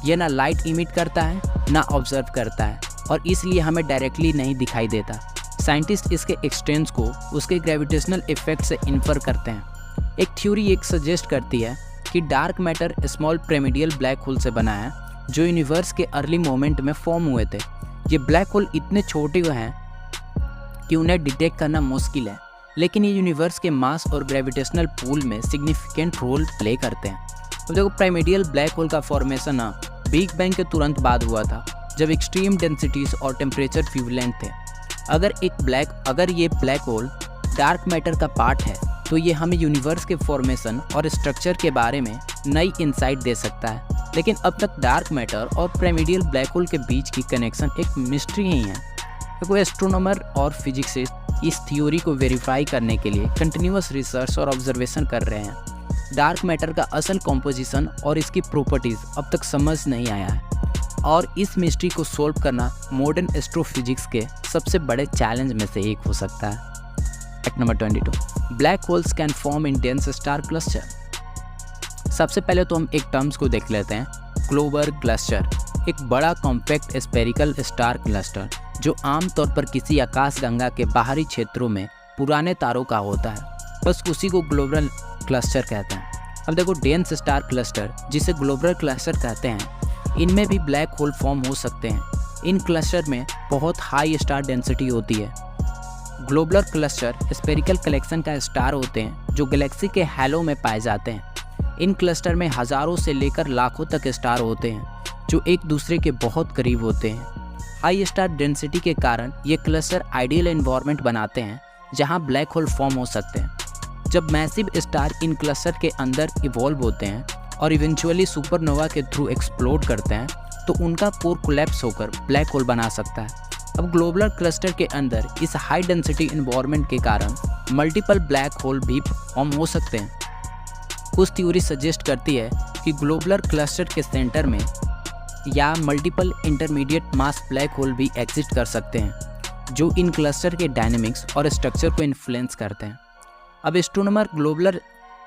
यह ना लाइट इमिट करता है ना ऑब्जर्व करता है और इसलिए हमें डायरेक्टली नहीं दिखाई देता। साइंटिस्ट इसके एक्सटेंस को उसके ग्रेविटेशनल इफेक्ट से इन्फर करते हैं। एक थ्योरी एक सजेस्ट करती है कि dark matter small प्राइमेडियल black hole से बना है जो यूनिवर्स के अर्ली मोमेंट में फॉर्म हुए थे। ये ब्लैक होल इतने छोटे हुए हैं कि उन्हें डिटेक्ट करना मुश्किल है, लेकिन ये यूनिवर्स के मास और ग्रेविटेशनल पूल में सिग्निफिकेंट रोल प्ले करते हैं। तो देखो, प्राइमेडियल ब्लैक होल का फॉर्मेशन बिग बैंग के तुरंत बाद हुआ था, जब एक्सट्रीम डेंसिटीज और टेम्परेचर इक्विवेलेंट थे। अगर ये ब्लैक होल डार्क मैटर का पार्ट है तो ये हमें यूनिवर्स के फॉर्मेशन और स्ट्रक्चर के बारे में नई इंसाइट दे सकता है। लेकिन अब तक डार्क मैटर और प्राइमेडियल ब्लैक होल के बीच की कनेक्शन एक मिस्ट्री ही है। देखो, एस्ट्रोनॉमर और फिजिसिस्ट इस थ्योरी को वेरीफाई करने के लिए कंटिन्यूअस रिसर्च और ऑब्जर्वेशन कर रहे हैं। डार्क मैटर का असल कॉम्पोजिशन और इसकी प्रॉपर्टीज अब तक समझ नहीं आया है, और इस मिस्ट्री को सोल्व करना मॉडर्न एस्ट्रोफिजिक्स के सबसे बड़े चैलेंज में से एक हो सकता है। Fact number 22, black holes can form in dense star cluster. सबसे पहले तो हम एक टर्म्स को देख लेते हैं, ग्लोबल क्लस्टर। एक बड़ा कॉम्पैक्ट स्फेरिकल स्टार क्लस्टर जो आमतौर पर किसी आकाशगंगा के बाहरी क्षेत्रों में पुराने तारों का होता है, बस उसी को ग्लोबल क्लस्टर कहते हैं। अब देखो, डेंस स्टार क्लस्टर जिसे ग्लोबल क्लस्टर कहते हैं, इनमें भी ब्लैक होल फॉर्म हो सकते हैं। इन क्लस्टर में बहुत हाई स्टार डेंसिटी होती है। ग्लोबुलर क्लस्टर स्फेरिकल कलेक्शन का स्टार होते हैं जो गैलेक्सी के हैलो में पाए जाते हैं। इन क्लस्टर में हज़ारों से लेकर लाखों तक स्टार होते हैं जो एक दूसरे के बहुत करीब होते हैं। हाई स्टार डेंसिटी के कारण ये क्लस्टर आइडियल एनवायरनमेंट बनाते हैं जहां ब्लैक होल फॉर्म हो सकते हैं। जब मैसिव स्टार इन क्लस्टर के अंदर इवॉल्व होते हैं और इवेंचुअली सुपरनोवा के थ्रू एक्सप्लोड करते हैं तो उनका कोर कोलैप्स होकर ब्लैक होल बना सकता है। अब ग्लोबुलर क्लस्टर के अंदर इस हाई डेंसिटी एनवायरनमेंट के कारण मल्टीपल ब्लैक होल भी फॉर्म हो सकते हैं। कुछ थ्योरी सजेस्ट करती है कि ग्लोबुलर क्लस्टर के सेंटर में या मल्टीपल इंटरमीडिएट मास ब्लैक होल भी एग्जिस्ट कर सकते हैं जो इन क्लस्टर के डायनेमिक्स और स्ट्रक्चर को इन्फ्लुएंस करते हैं। अब एस्ट्रोनॉमर ग्लोबुलर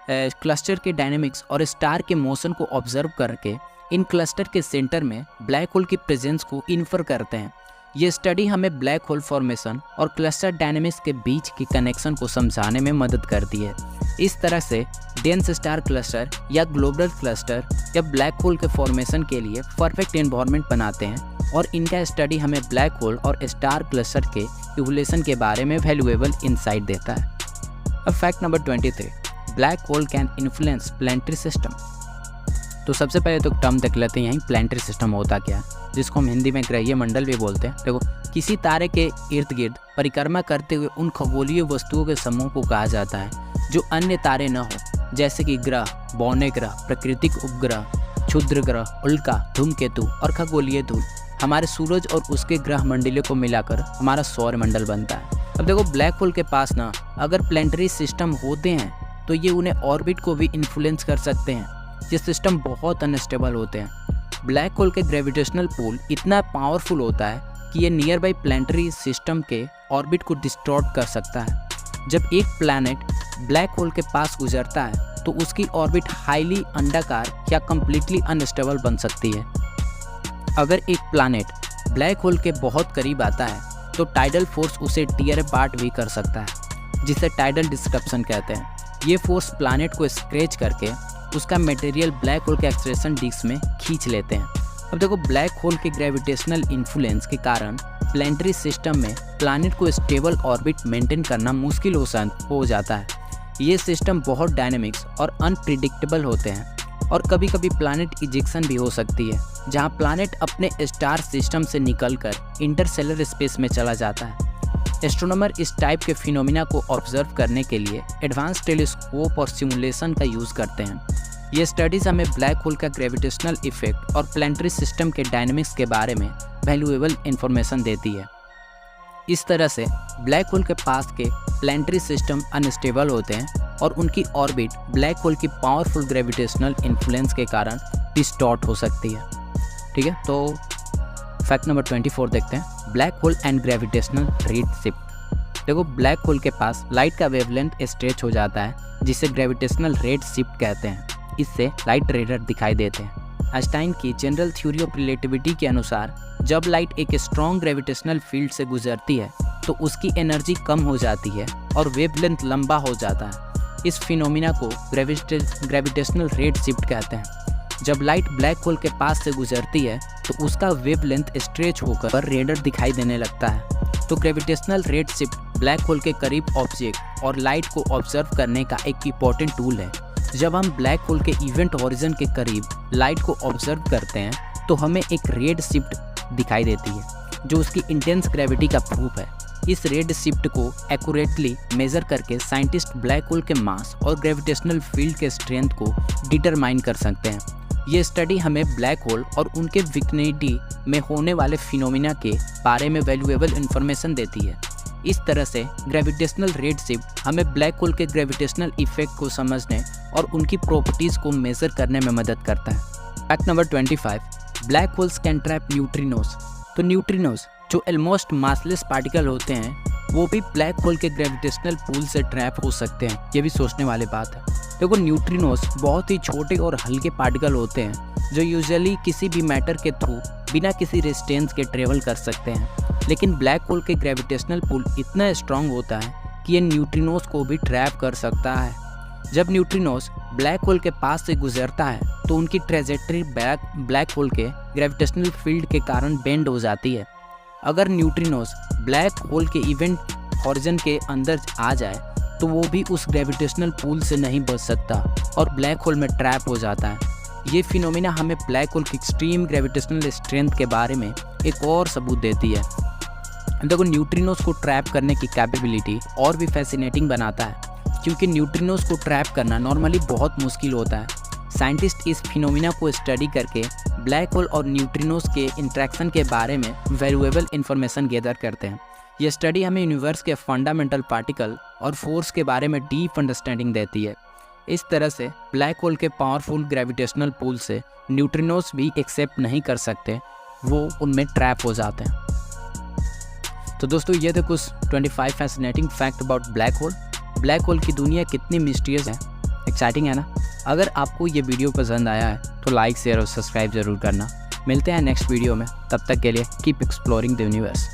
क्लस्टर के डायनेमिक्स और स्टार के मोशन को ऑब्जर्व करके इन क्लस्टर के सेंटर में ब्लैक होल की प्रेजेंस को इन्फर करते हैं। ये स्टडी हमें ब्लैक होल फॉर्मेशन और क्लस्टर डायनेमिक्स के बीच की कनेक्शन को समझाने में मदद करती है। इस तरह से डेंस स्टार क्लस्टर या ग्लोबुलर क्लस्टर या ब्लैक होल के फॉर्मेशन के लिए परफेक्ट एनवायरनमेंट बनाते हैं, और इनका स्टडी हमें ब्लैक होल और स्टार क्लस्टर के इवोल्यूशन के बारे में वैल्यूएबल इंसाइट देता है। अब fact number 23, black hole can influence planetary system. तो सबसे पहले तो टर्म देख लेते हैं, यहीं प्लैनेटरी सिस्टम होता क्या है, जिसको हम हिंदी में ग्रहीय मंडल भी बोलते हैं। देखो, किसी तारे के इर्द गिर्द परिक्रमा करते हुए उन खगोलीय वस्तुओं के समूह को कहा जाता है जो अन्य तारे न हो, जैसे कि ग्रह, बौने ग्रह, प्राकृतिक उपग्रह, क्षुद्र ग्रह, उल्का, धूमकेतु और खगोलीय धूल। हमारे सूरज और उसके ग्रह मंडलियों को मिलाकर हमारा सौर मंडल बनता है। अब देखो, ब्लैक होल के पास ना अगर प्लैनेटरी सिस्टम होते हैं तो ये उन्हें ऑर्बिट को भी इन्फ्लुएंस कर सकते हैं। ये सिस्टम बहुत अनस्टेबल होते हैं। ब्लैक होल के ग्रेविटेशनल पुल इतना पावरफुल होता है कि ये नियर बाई प्लैनेटरी सिस्टम के ऑर्बिट को डिस्टॉर्ट कर सकता है। जब एक प्लैनेट ब्लैक होल के पास गुजरता है तो उसकी ऑर्बिट हाईली अंडाकार या कम्प्लीटली अनस्टेबल बन सकती है। अगर एक प्लैनेट ब्लैक होल के बहुत करीब आता है तो टाइडल फोर्स उसे टीयर अपार्ट भी कर सकता है, जिसे टाइडल डिस्क्रप्शन कहते हैं। ये फोर्स प्लैनेट को स्क्रैच करके उसका मटेरियल ब्लैक होल के एक्सक्रेशन डिस्क में खींच लेते हैं। अब देखो, ब्लैक होल के ग्रेविटेशनल इन्फ्लुएंस के कारण प्लैनेटरी सिस्टम में प्लैनेट को स्टेबल ऑर्बिट मेंटेन करना मुश्किल हो जाता है। ये सिस्टम बहुत डायनेमिक्स और अनप्रिडिक्टेबल होते हैं और कभी कभी प्लैनेट इजेक्शन भी हो सकती है, जहां प्लैनेट अपने स्टार सिस्टम से निकलकर इंटरस्टेलर स्पेस में चला जाता है। एस्ट्रोनॉमर इस टाइप के फिनोमिना को ऑब्जर्व करने के लिए एडवांस टेलीस्कोप और सिमुलेशन का यूज़ करते हैं। ये स्टडीज़ हमें ब्लैक होल का ग्रेविटेशनल इफेक्ट और प्लैनेटरी सिस्टम के डायनेमिक्स के बारे में वैल्यूएबल इंफॉर्मेशन देती है। इस तरह से ब्लैक होल के पास के प्लैनेटरी सिस्टम अनस्टेबल होते हैं और उनकी ऑर्बिट ब्लैक होल की पावरफुल ग्रेविटेशनल इन्फ्लुएंस के कारण डिस्टॉर्ट हो सकती है। ठीक है, तो फैक्ट नंबर 24 देखते हैं, black hole and gravitational red shift. देखो, ब्लैक होल के पास लाइट का वेवलेंथ स्ट्रेच हो जाता है, जिसे ग्रेविटेशनल रेड शिफ्ट कहते हैं। इससे लाइट रेडर दिखाई देते हैं। आइंस्टाइन की जनरल थ्योरी ऑफ रिलेटिविटी के अनुसार जब लाइट एक स्ट्रॉन्ग ग्रेविटेशनल फील्ड से गुजरती है तो उसकी एनर्जी कम हो जाती है और वेवलेंथ लंबा हो जाता है। इस फिनोमिना को ग्रेविटेशनल रेड शिफ्ट कहते हैं। जब लाइट ब्लैक होल के पास से गुजरती है तो उसका वेवलेंथ स्ट्रेच होकर रेडर दिखाई देने लगता है। तो gravitational red shift black hole के करीब ऑब्जेक्ट और लाइट को ऑब्जर्व करने का एक इम्पॉर्टेंट टूल है। जब हम ब्लैक होल के इवेंट हॉरिजन के करीब लाइट को ऑब्जर्व करते हैं तो हमें एक रेड शिफ्ट दिखाई देती है, जो उसकी इंटेंस ग्रेविटी का प्रूफ है। इस रेड शिफ्ट को एक्यूरेटली मेजर करके साइंटिस्ट ब्लैक होल के मास और ग्रेविटेशनल फील्ड के स्ट्रेंथ को डिटरमाइन कर सकते हैं। ये स्टडी हमें ब्लैक होल और उनके विकिनिटी में होने वाले फिनोमिना के बारे में वैल्यूएबल इंफॉर्मेशन देती है। इस तरह से ग्रेविटेशनल रेड शिफ्ट हमें ब्लैक होल के ग्रेविटेशनल इफेक्ट को समझने और उनकी प्रॉपर्टीज़ को मेजर करने में मदद करता है। Fact number 25, black holes can trap neutrinos. तो न्यूट्रिनोस जो ऑलमोस्ट मासलेस पार्टिकल होते हैं, वो भी ब्लैक होल के ग्रेविटेशनल पूल से ट्रैप हो सकते हैं। ये भी सोचने वाली बात है। देखो, न्यूट्रिनोस बहुत ही छोटे और हल्के पार्टिकल होते हैं जो यूजुअली किसी भी मैटर के थ्रू बिना किसी रेजिस्टेंस के ट्रेवल कर सकते हैं। लेकिन ब्लैक होल के ग्रेविटेशनल पुल इतना स्ट्रांग होता है कि ये न्यूट्रिनोस को भी ट्रैप कर सकता है। जब न्यूट्रिनोस ब्लैक होल के पास से गुजरता है तो उनकी ट्रेजेक्टरी ब्लैक होल के ग्रेविटेशनल फील्ड के कारण बेंड हो जाती है। अगर न्यूट्रिनोस ब्लैक होल के इवेंट हॉरिजन के अंदर आ जाए तो वो भी उस ग्रेविटेशनल पूल से नहीं बच सकता और ब्लैक होल में ट्रैप हो जाता है। ये फिनोमिना हमें ब्लैक होल की एक्सट्रीम ग्रेविटेशनल स्ट्रेंथ के बारे में एक और सबूत देती है। देखो, न्यूट्रिनोस को ट्रैप करने की कैपेबिलिटी और भी फैसिनेटिंग बनाता है, क्योंकि न्यूट्रिनोस को ट्रैप करना नॉर्मली बहुत मुश्किल होता है। साइंटिस्ट इस फिनोमिना को स्टडी करके ब्लैक होल और न्यूट्रिनोस के इंट्रैक्शन के बारे में वैल्यूएबल इंफॉर्मेशन गैदर करते हैं। यह स्टडी हमें यूनिवर्स के फंडामेंटल पार्टिकल और फोर्स के बारे में डीप अंडरस्टैंडिंग देती है। इस तरह से ब्लैक होल के पावरफुल ग्रेविटेशनल पुल से न्यूट्रिनोस भी एक्सेप्ट नहीं कर सकते, वो उनमें ट्रैप हो जाते हैं। तो दोस्तों, ये थे कुछ 25 fascinating fact about black hole. Black hole की दुनिया कितनी मिस्टीरियस है, एक्साइटिंग है ना। अगर आपको ये वीडियो पसंद आया है तो लाइक, शेयर और सब्सक्राइब जरूर करना। मिलते हैं नेक्स्ट वीडियो में, तब तक के लिए कीप एक्सप्लोरिंग द यूनिवर्स।